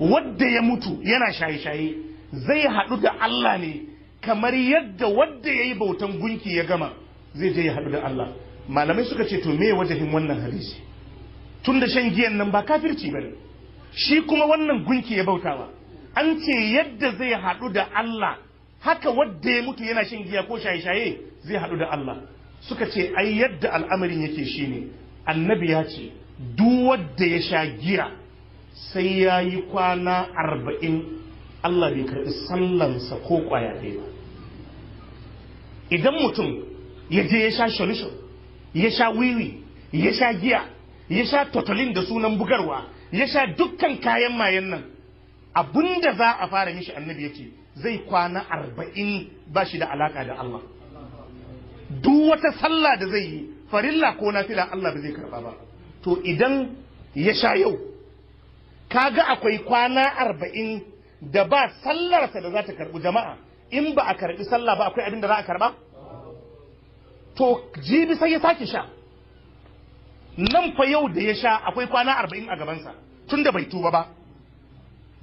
wadda ya mutu yana shaye-shaye zai haɗu da Allah ne kamar yadda wadda ya yi bautan gunki ya gama zai je ya haɗu da Allah. Malamai suka ce to me wajahin wannan hadisi, tun da shan giyan nan ba kafirci ba ne, shi kuma wannan gunki ya bautawa, an ce yadda zai haɗu da Allah haka wadda ya mutu yana shan giya ko shaye-shaye zai haɗu da Allah. Suka ce ai yadda al'amarin yake shine annabi ya ce duk wadda ya sha giya sai ya yi kwana 40 Allah bai karɓi sallansa ko ƙwaya ɗaya ba. Idan mutum ya je ya sha solution, ya sha wiwi, ya sha giya, ya sha totolin da sunan bugarwa, ya sha dukkan kayan mayen nan, abinda za a fara mishi annabi yake zai kwana 40 ba shi da alaka da Allah. Duk wata sallah da zai yi farilla ko nafila Allah ba zai karba ba. To idan ya sha yau kaga akwai kwana 40 da ba sallarsa da za ta karbu. Jama'a, in ba a karbi sallah ba akwai abin da za a karba? To jibi sai ya sake sha. Nan fa yau da ya sha akwai kwana 40 a gabansa tun da bai tuba ba.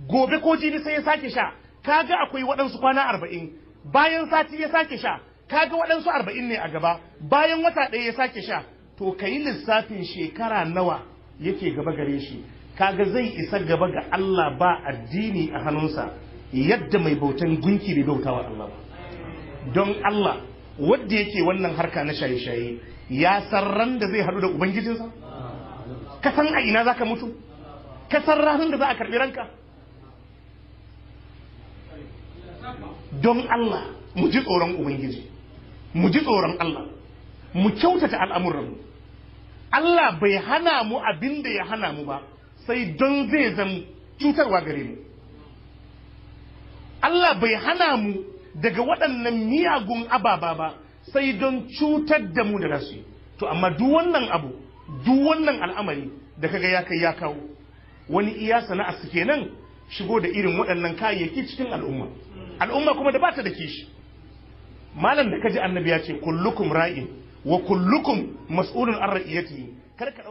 Gobe ko jibi sai ya sake sha, kaga akwai waɗansu kwana 40. Bayan sati ya sake sha, kaga waɗansu 40 ne a gaba. Bayan wata ɗaya ya sake sha. To ka yi lissafin shekara nawa yake gaba gare shi, kaga zai isa gaba ga Allah ba addini a hannunsa yadda mai bautan gunki bai bautawa Allah ba. Don Allah wadda yake wannan harka na shaye-shaye ya san ran da zai haɗu da ubangijinsa? Ka san a ina zaka mutu? Ka san ranar da za a karɓi ranka? Don Allah mu ji tsoron ubangiji, mu ji tsoron Allah, mu kyautata al'amuranmu. Allah bai hana mu abin da ya hana mu ba sai don zai zama cutarwa gare mu. Allah bai hana mu daga waɗannan miyagun ababa ba sai don cutar da mu da rasu. To amma duk wannan abu, duk wannan al'amari da kaga ya kai ya kawo, wani iya sana'a su kenan shigo da irin waɗannan kayayyaki cikin al'umma. Al'umma kuma da bata da kishi. Malam da kaji annabi ya ce kullukum ra'in wa kullukum mas'ulun an ra'iyatihi, kar ka